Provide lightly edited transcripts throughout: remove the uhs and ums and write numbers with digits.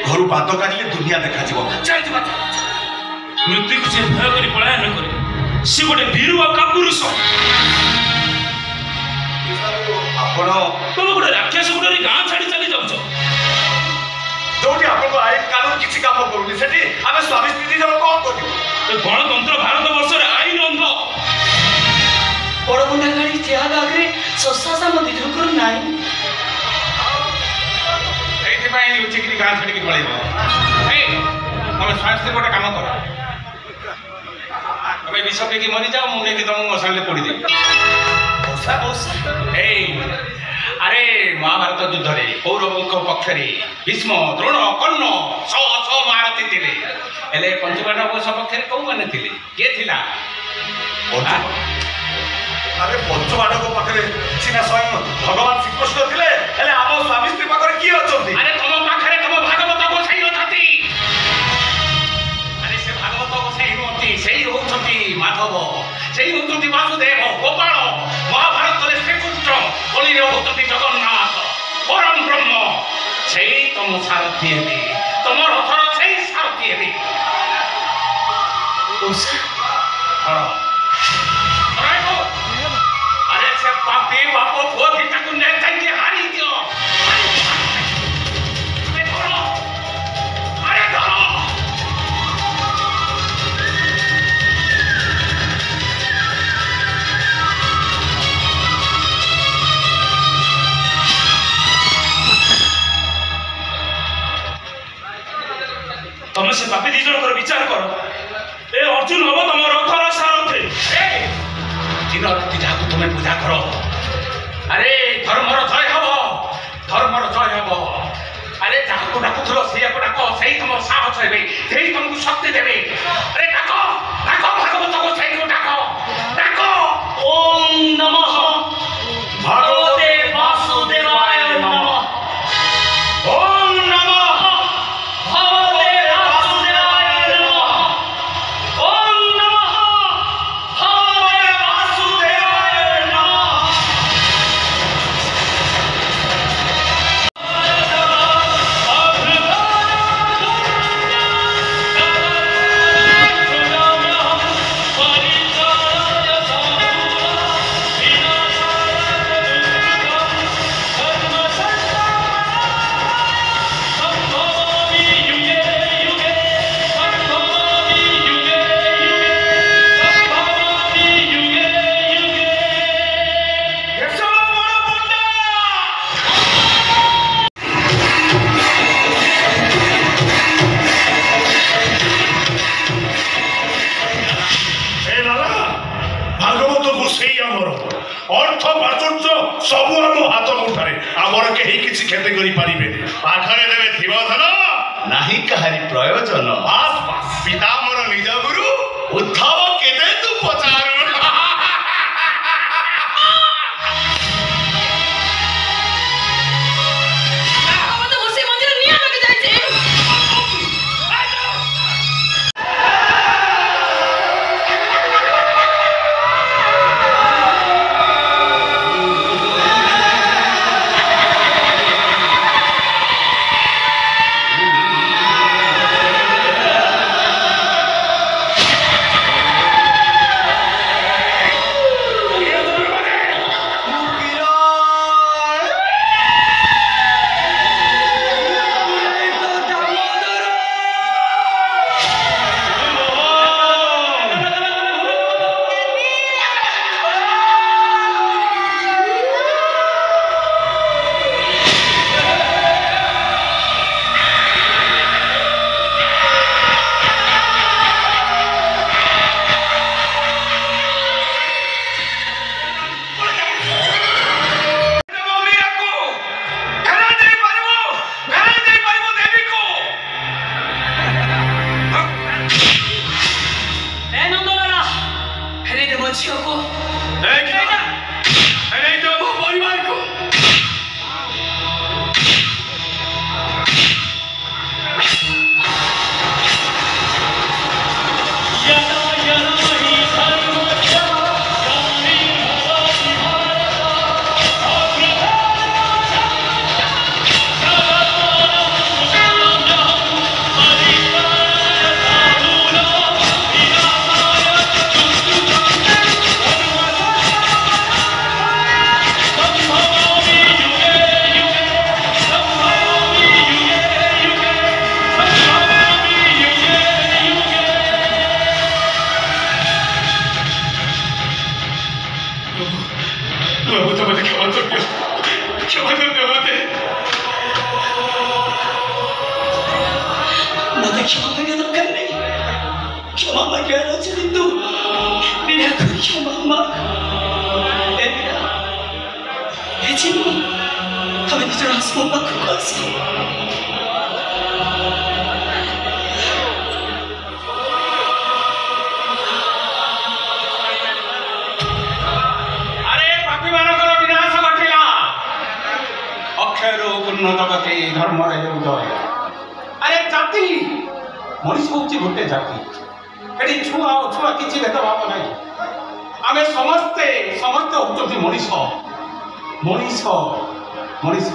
घर बात काटिले दुनिया देखा मृत्यु को भय कर पलायन करे सी गोटे वीर कापुरुष आपण तुम गोटे राक्षस गुण गाँ छाड़ी चली जाऊच जो आईन कानून किसी काम करूनी से आम स्वामी स्त्री जन कौन कर गणतंत्र भारत वर्ष आईन अंध बड़बंदा गाड़ी त्याग आगे सस्ता सामग्री जोकर नहीं लुचिकी गाँ छाड़ी पलैब तुम स्वास्थ्य गोटे कम कर तुम विष पीकी मरी जाओ मुझे तुमको मशाल पोड़देवी अरे महाभारत युद्ध रे कौरवों पक्ष भीष्म द्रोण कर्ण शह शह महारथी थे हेले पंचपांडव सपक्ष कौ मैंने किए थिला अरे पंचपांडव पाखे सीना स्वयं भगवान श्रीकृष्ण थे आम स्वामी स्त्री पाखे किए अच्छा अरे तुम पाखे तुम भागवत गोसाई अच्छा अरे से भागवत गोसाई नुहति से होती माधव से होती वासुदेव गोपाल महाभारत श्रीकृष्ण कली होती जगन्नाथ परम ब्रह्म से तुम सारथी हे तुम रथर से सारथी हे अरे से पापी बाप पुआ दिटा को ने जाके हारी दियो अरे धरो तुम से पापी दी जन विचार कर ए अर्जुन हम तुम रथर सारथी दिन राति जहाँ तुम्हें पूजा कर अरे धर्मर जय हम धर्मर जय हम अरे जहाँ को डाकुल से डाक से तुम साहस हे तुमको शक्ति देवे अरे डाक डाक भागवत को से डाक डाक ओम नमः भगवते वासुदेवाय नमः ओम नमः भगवते वासुदेवाय नमः ओम नमः भगवते वासुदेवाय नमः भागवत गोसाई आमर अर्थ प्राचुर्य सब आम हाथ मुठारे आमर कहीं किसी क्षति करें पाखरे देवे धन नहीं कहारी प्रयोजन बास बास पितामर निज गुरु उद्धव केदे तू पचारू ମୋ ପାଖକୁ ଆସ। ଆରେ ପାପୀମାନଙ୍କର ବିନାଶ ଘଟିଲା, ଅକ୍ଷୟରୁ ପୂର୍ଣ୍ଣ ଜଗତେ ଧର୍ମରେ ହେଉ ଜୟ। ଆରେ ଜାତି ମଣିଷ ହଉଛି ଗୋଟେ ଜାତି, ଏଠି ଛୁଆ ଅଛୁଆ କିଛି ଭେଦଭାବ ନାହିଁ। ଆମେ ସମସ୍ତେ ହଉଛନ୍ତି ମଣିଷ ମଣିଷ ମଣିଷ।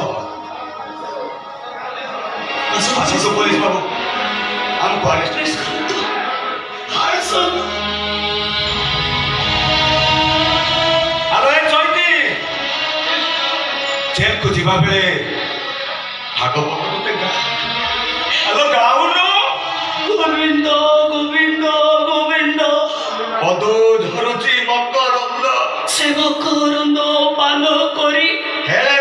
ଆସନ୍ତୁ ପୋଲିସ ବାବୁ, ଆମକୁ ଆରେଷ୍ଟ ଆଲୋ ଏ ଚୈତି, ଜେଲକୁ ଯିବା ବେଳେ ଭାଗବତ ଆଲୋ ଗାଉନୁ। ଗୋବିନ୍ଦ ଗୋବିନ୍ଦ ଗୋବିନ୍ଦ ପଦୁ ଧରୁଛି ମକରନ୍ଦ, ସେ ମକରନ୍ଦ ପାନ କରି ହେଲେ